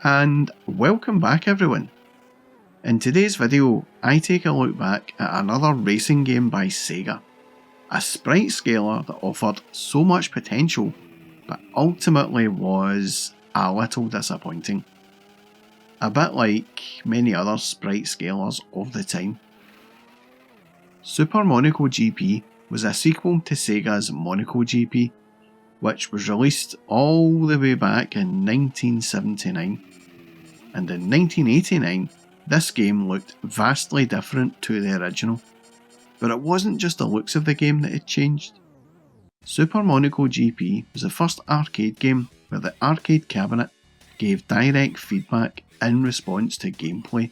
And welcome back everyone. In today's video, I take a look back at another racing game by Sega, a sprite scaler that offered so much potential but ultimately was a little disappointing. A bit like many other sprite scalers of the time. Super Monaco GP was a sequel to Sega's Monaco GP, which was released all the way back in 1979. And in 1989, this game looked vastly different to the original. But it wasn't just the looks of the game that had changed. Super Monaco GP was the first arcade game where the arcade cabinet gave direct feedback in response to gameplay.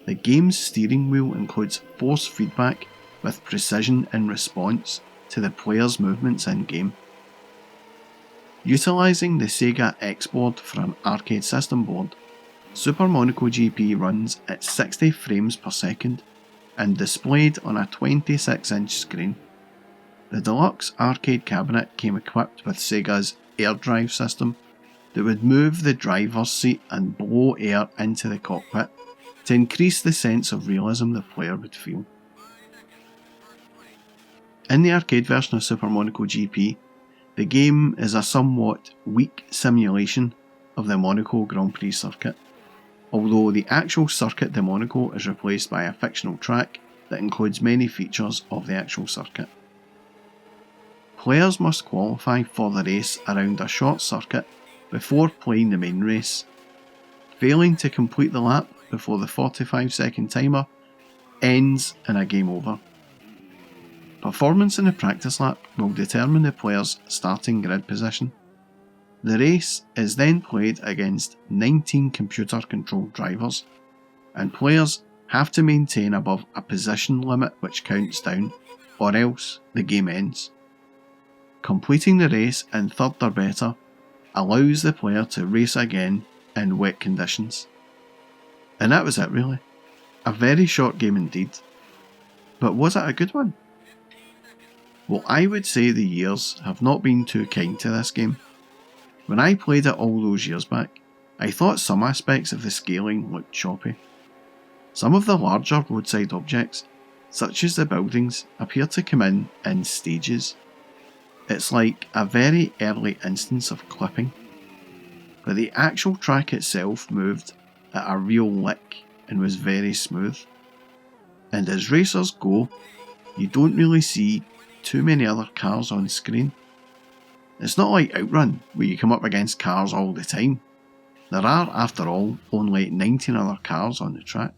The game's steering wheel includes force feedback with precision in response to the player's movements in-game. Utilising the Sega X board for an arcade system board, Super Monaco GP runs at 60 frames per second and displayed on a 26-inch screen. The deluxe arcade cabinet came equipped with Sega's air drive system that would move the driver's seat and blow air into the cockpit to increase the sense of realism the player would feel. In the arcade version of Super Monaco GP, the game is a somewhat weak simulation of the Monaco Grand Prix circuit, although the actual circuit de Monaco is replaced by a fictional track that includes many features of the actual circuit. Players must qualify for the race around a short circuit before playing the main race. Failing to complete the lap before the 45-second timer ends in a game over. Performance in the practice lap will determine the player's starting grid position. The race is then played against 19 computer-controlled drivers, and players have to maintain above a position limit which counts down, or else the game ends. Completing the race in third or better allows the player to race again in wet conditions. And that was it really. A very short game indeed. But was it a good one? Well, I would say the years have not been too kind to this game. When I played it all those years back, I thought some aspects of the scaling looked choppy. Some of the larger roadside objects, such as the buildings, appear to come in stages. It's like a very early instance of clipping. But the actual track itself moved at a real lick and was very smooth. And as racers go, you don't really see too many other cars on screen. It's not like Outrun, where you come up against cars all the time. There are, after all, only 19 other cars on the track.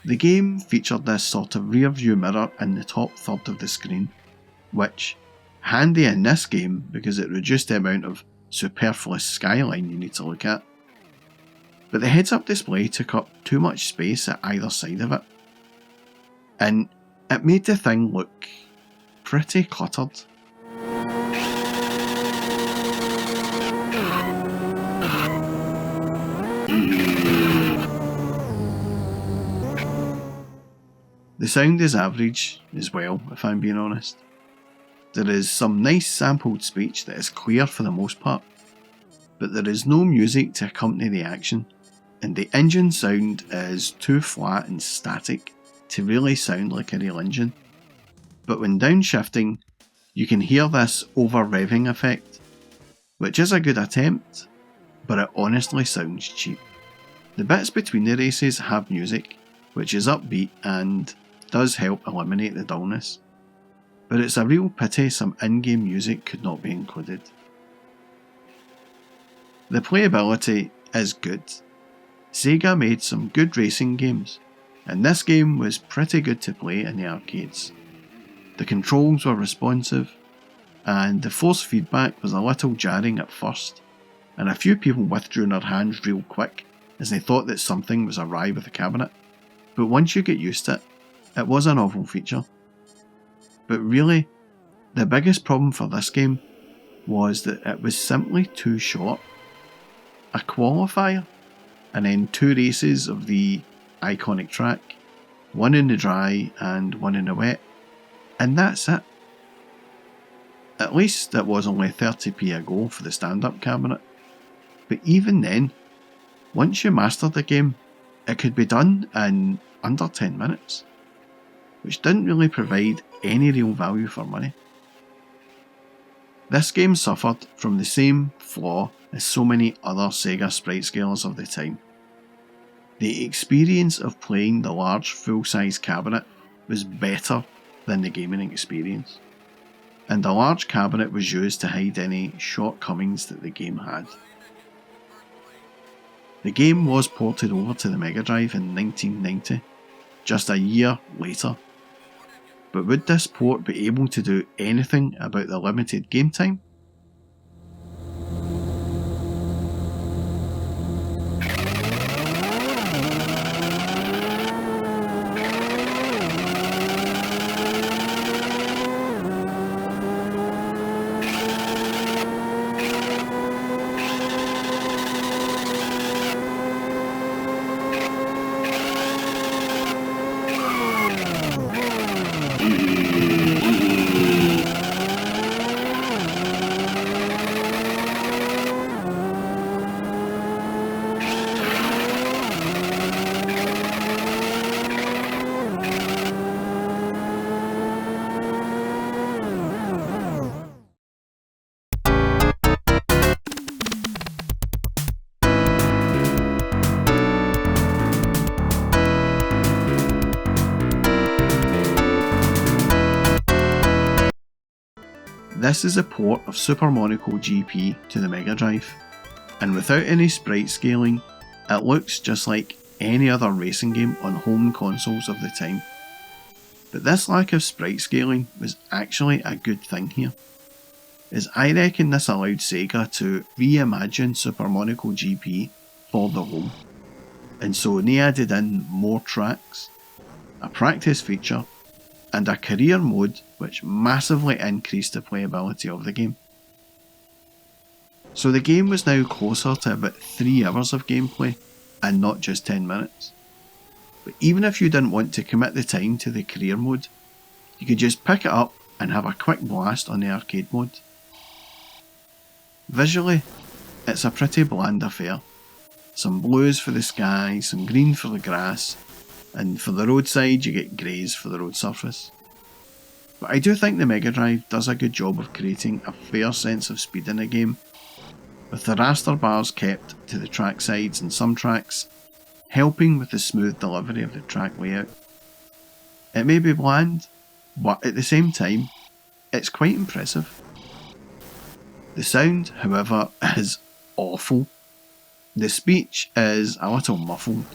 The game featured this sort of rear view mirror in the top third of the screen, which, handy in this game because it reduced the amount of superfluous skyline you need to look at. But the heads up display took up too much space at either side of it, and it made the thing look pretty cluttered. The sound is average as well, if I'm being honest. There is some nice sampled speech that is clear for the most part, but there is no music to accompany the action, and the engine sound is too flat and static to really sound like a real engine. But when downshifting, you can hear this over-revving effect, which is a good attempt, but it honestly sounds cheap. The bits between the races have music, which is upbeat and does help eliminate the dullness, but it's a real pity some in-game music could not be included. The playability is good. Sega made some good racing games, and this game was pretty good to play in the arcades. The controls were responsive, and the force feedback was a little jarring at first, and a few people withdrew their hands real quick as they thought that something was awry with the cabinet. But once you get used to it, it was a novel feature. But really, the biggest problem for this game was that it was simply too short. A qualifier, and then 2 races of the iconic track, one in the dry and one in the wet, and that's it. At least it was only 30p a go for the stand-up cabinet, But even then, once you mastered the game, it could be done in under 10 minutes, which didn't really provide any real value for money. This game suffered from the same flaw as so many other Sega sprite scalers of the time. The experience of playing the large full-size cabinet was better than the gaming experience, and the large cabinet was used to hide any shortcomings that the game had. The game was ported over to the Megadrive in 1990, just a year later. But would this port be able to do anything about the limited game time? This is a port of Super Monaco GP to the Megadrive, and without any sprite scaling, it looks just like any other racing game on home consoles of the time. But this lack of sprite scaling was actually a good thing here, as I reckon this allowed Sega to reimagine Super Monaco GP for the home, and so they added in more tracks, a practice feature, and a career mode which massively increased the playability of the game. So the game was now closer to about 3 hours of gameplay and not just 10 minutes. But even if you didn't want to commit the time to the career mode, you could just pick it up and have a quick blast on the arcade mode. Visually, it's a pretty bland affair. Some blues for the sky, some green for the grass, and for the roadside you get greys for the road surface. But I do think the Megadrive does a good job of creating a fair sense of speed in the game, with the raster bars kept to the track sides and some tracks, helping with the smooth delivery of the track layout. It may be bland, but at the same time, it's quite impressive. The sound, however, is awful. The speech is a little muffled.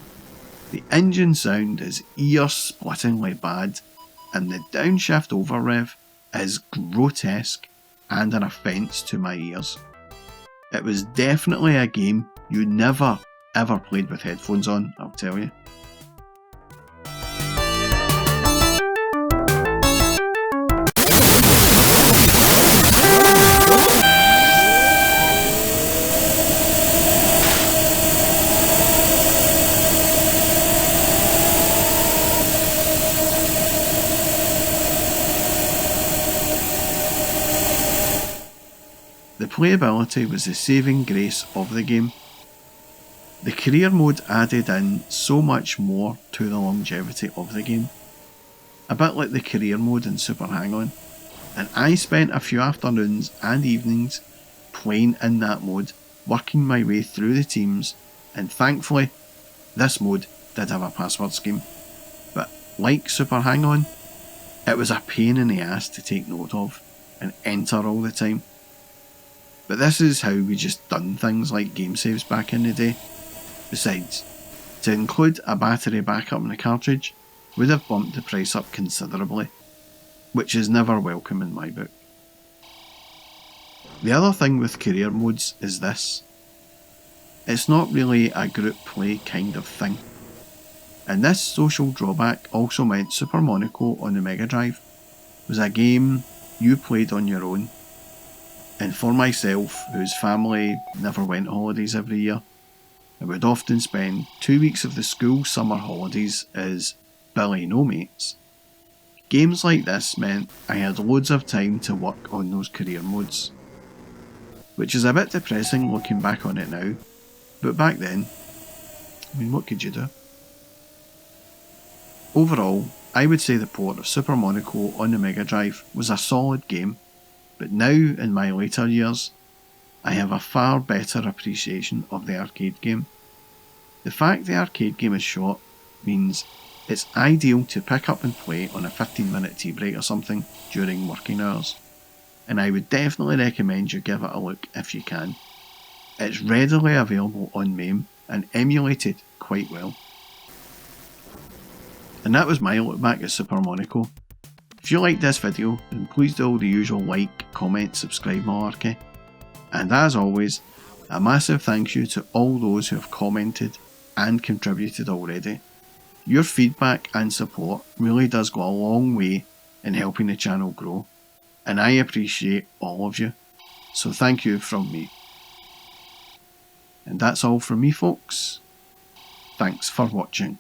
The engine sound is ear-splittingly bad, and the downshift over rev is grotesque and an offence to my ears. It was definitely a game you never ever played with headphones on, I'll tell you. The playability was the saving grace of the game. The career mode added in so much more to the longevity of the game, a bit like the career mode in Super Hang-On, and I spent a few afternoons and evenings playing in that mode, working my way through the teams, and thankfully this mode did have a password scheme, but like Super Hang-On, it was a pain in the ass to take note of and enter all the time. But this is how we just done things like game saves back in the day. Besides, to include a battery backup in the cartridge would have bumped the price up considerably, which is never welcome in my book. The other thing with career modes is this. It's not really a group play kind of thing. And this social drawback also meant Super Monaco on the Megadrive was a game you played on your own. And for myself, whose family never went holidays every year, I would often spend 2 weeks of the school summer holidays as Billy No Mates. Games like this meant I had loads of time to work on those career modes. which is a bit depressing looking back on it now, but back then, I mean, what could you do? Overall, I would say the port of Super Monaco on the Mega Drive was a solid game, but now in my later years, I have a far better appreciation of the arcade game. The fact the arcade game is short means it's ideal to pick up and play on a 15-minute tea break or something during working hours, and I would definitely recommend you give it a look if you can. It's readily available on MAME and emulated quite well. And that was my look back at Super Monaco. If you liked this video, then please do all the usual like, comment, subscribe malarkey. And as always, a massive thank you to all those who have commented and contributed already. Your feedback and support really does go a long way in helping the channel grow, and I appreciate all of you, so thank you from me. And that's all from me, folks. Thanks for watching.